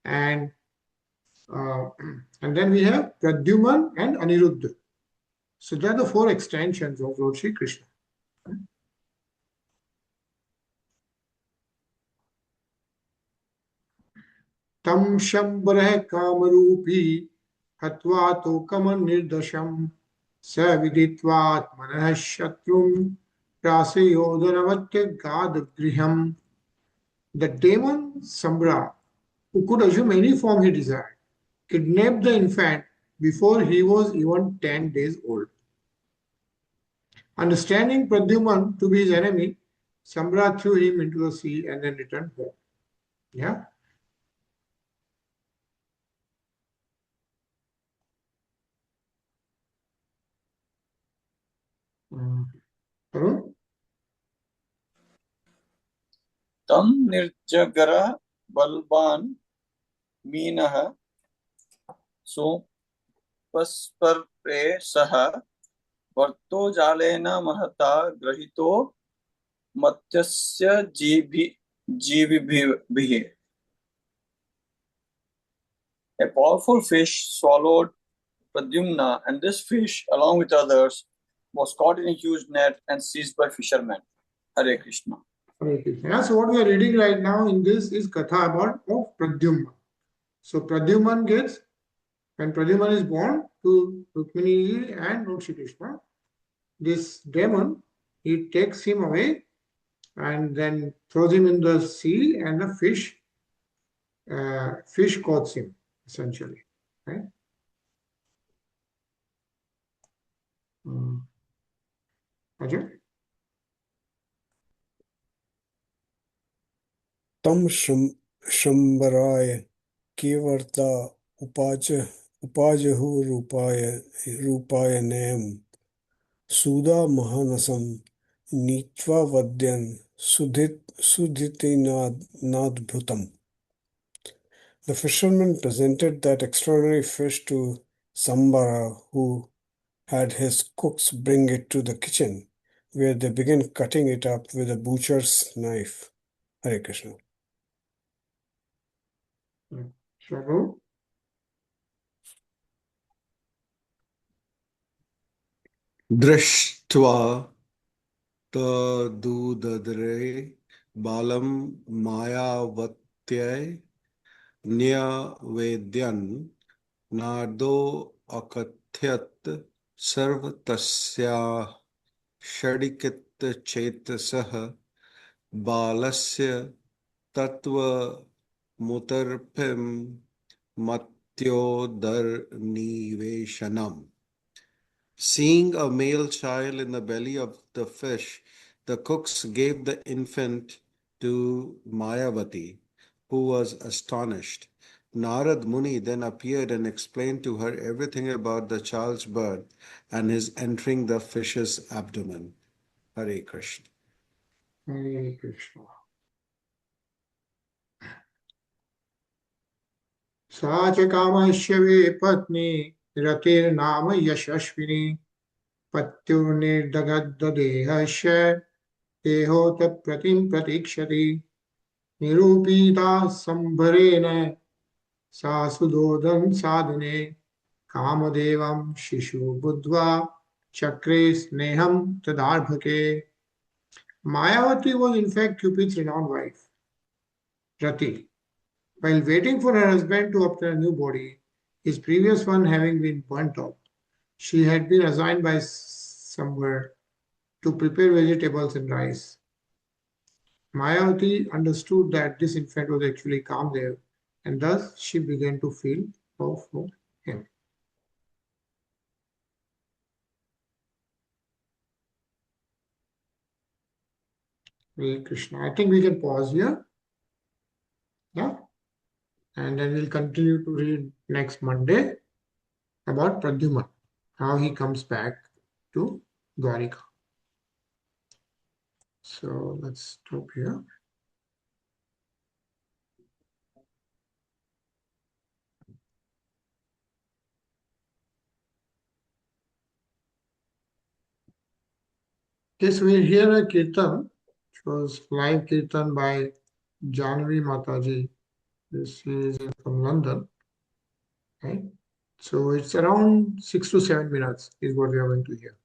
A: And then we have Pradyuman and Aniruddha. So they are the 4 extensions of Lord Sri Krishna. Tam Shambharah Kamarupi Hatva Tokaman Nirdasham Saviditvat Manah Shatrum Prasayodhanavatya Gadgriham. The demon Sambhara, who could assume any form he desired, kidnapped the infant before he was even 10 days old. Understanding Pradyuman to be his enemy, Sambhara threw him into the sea and then returned home. Yeah. Arun?
B: Tam Nirjagara Balban Meenaha So Paspare Saha Varto Jalena Mahata Grahito Matyasya Jivibhihi. A powerful fish swallowed Pradyumna, and this fish, along with others, was caught in a huge net and seized by fishermen. Hare Krishna.
A: Hare Krishna. So what we are reading right now in this is Katha about of Pradyumna. So Pradyuman when Pradyuman is born to Rukmiṇī and Lord Shri Krishna, this demon, he takes him away and then throws him in the sea, and the fish caught him, essentially. Right? Ajay?
C: Tam Shambharaya Kevarta Upajahu Rupaya Nam Sudha Mahanasam Nitva Vadyan Sudhite Nadbhutam. The fisherman presented that extraordinary fish to Sambara, who had his cooks bring it to the kitchen, where they began cutting it up with a butcher's knife. Hare Krishna.
A: Shravu.
D: Drishtva tadudadre balam mayavatyai nyavedyan nardo akathyat sarvatasya shadikit chetasah balasya tattva mutarpim matyodar niveshanam. Seeing a male child in the belly of the fish, the cooks gave the infant to Mayavati, who was astonished. Narad Muni then appeared and explained to her everything about the child's birth and his entering the fish's abdomen. Hare Krishna.
A: Hare Krishna. Sa cha kamasya patni ratir nama yashashvini patyu nirdagad dehasya deho tat pratim pratikshati nirupita sambharena sa sudodan sadhane kamadevam shishu buddhva chakre sneham tadarbhake. Mayavati was in fact Cupid's renowned wife, Rati. While waiting for her husband to obtain a new body, his previous one having been burnt up, she had been assigned by somewhere to prepare vegetables and rice. Mayavati understood that this infant was actually Kamdev, and thus she began to feel love for him. Hare Krishna. I think we can pause here. Yeah. And then we'll continue to read next Monday about Pradyuman, how he comes back to Dwarika. So let's stop here. Okay, so we'll hear a kirtan, which was live kirtan by Janvi Mataji. This is from London. Okay. So it's around 6 to 7 minutes is what we are going to hear.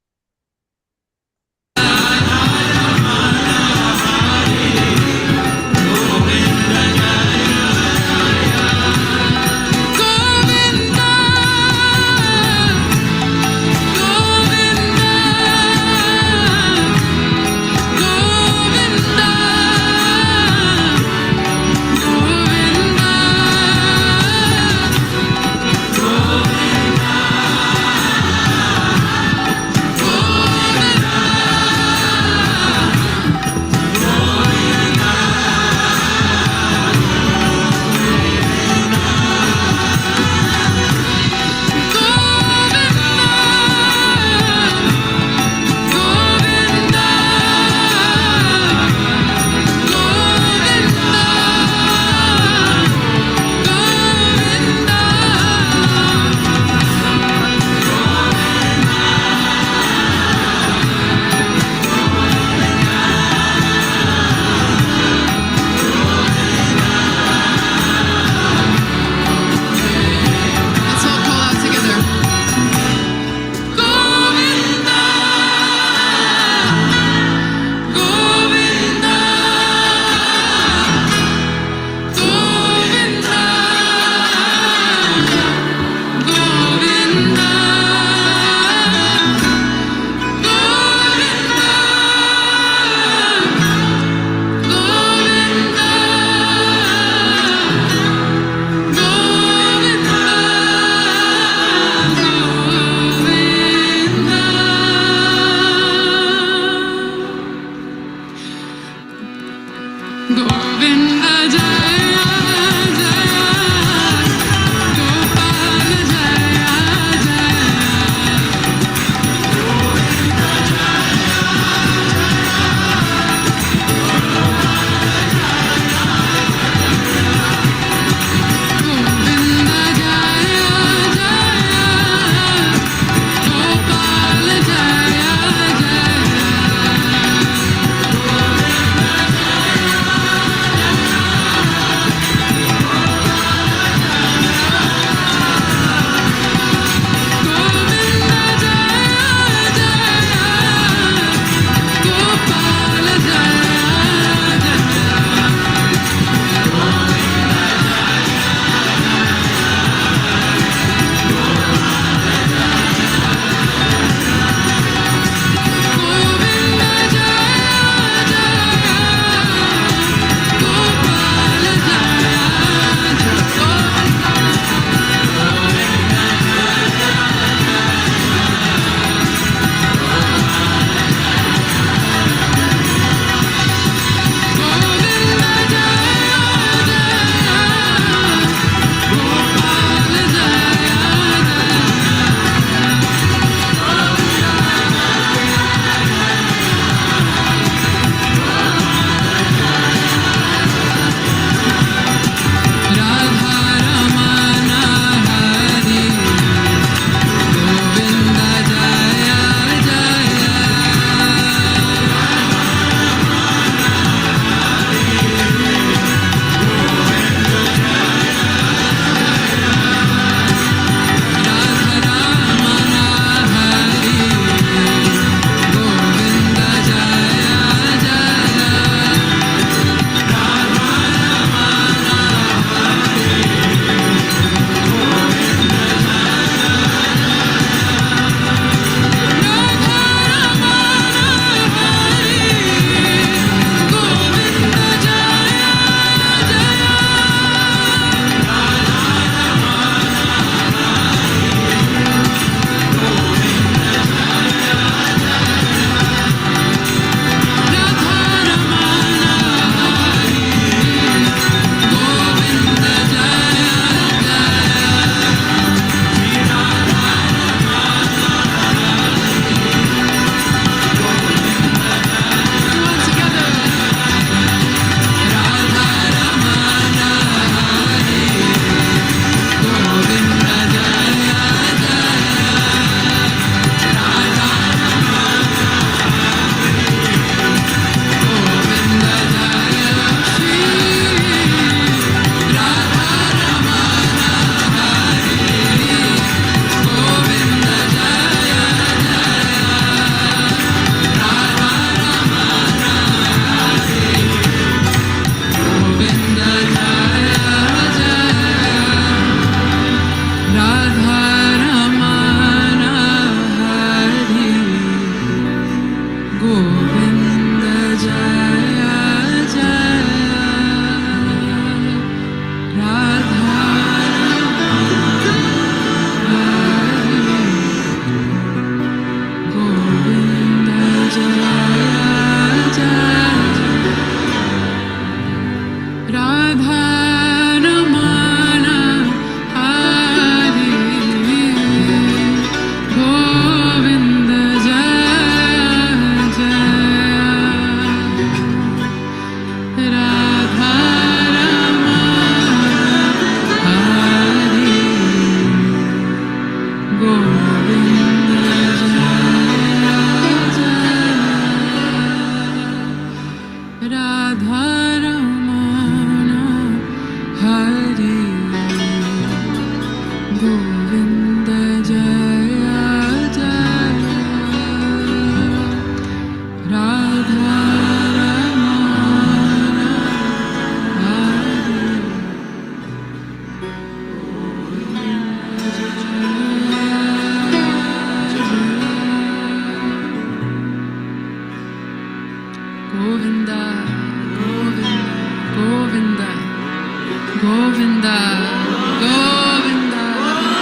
E: Govinda,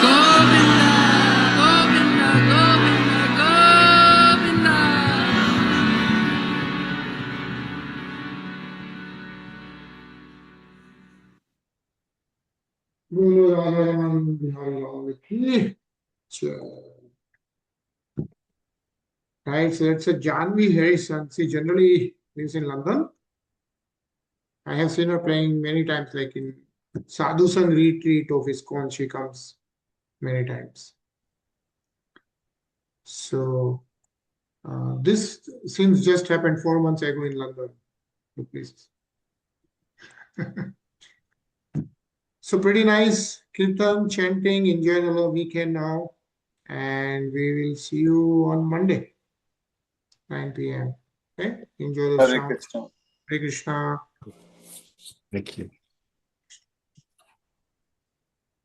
E: Govinda, Govinda, Govinda, Govinda.
A: Guru Radharaman Bihari Lal ki jai. Right, so it's a Janvi Harrison. She generally lives in London. I have seen her playing many times, like in Sadhu Sang retreat of ISKCON, she comes many times. So this seems just happened 4 months ago in London. So please. So pretty nice kirtan, chanting. Enjoy the whole weekend now, and we will see you on Monday, 9 p.m. Okay, enjoy the
B: Hare
A: sound.
B: Krishna.
A: Hare Krishna.
D: Thank you.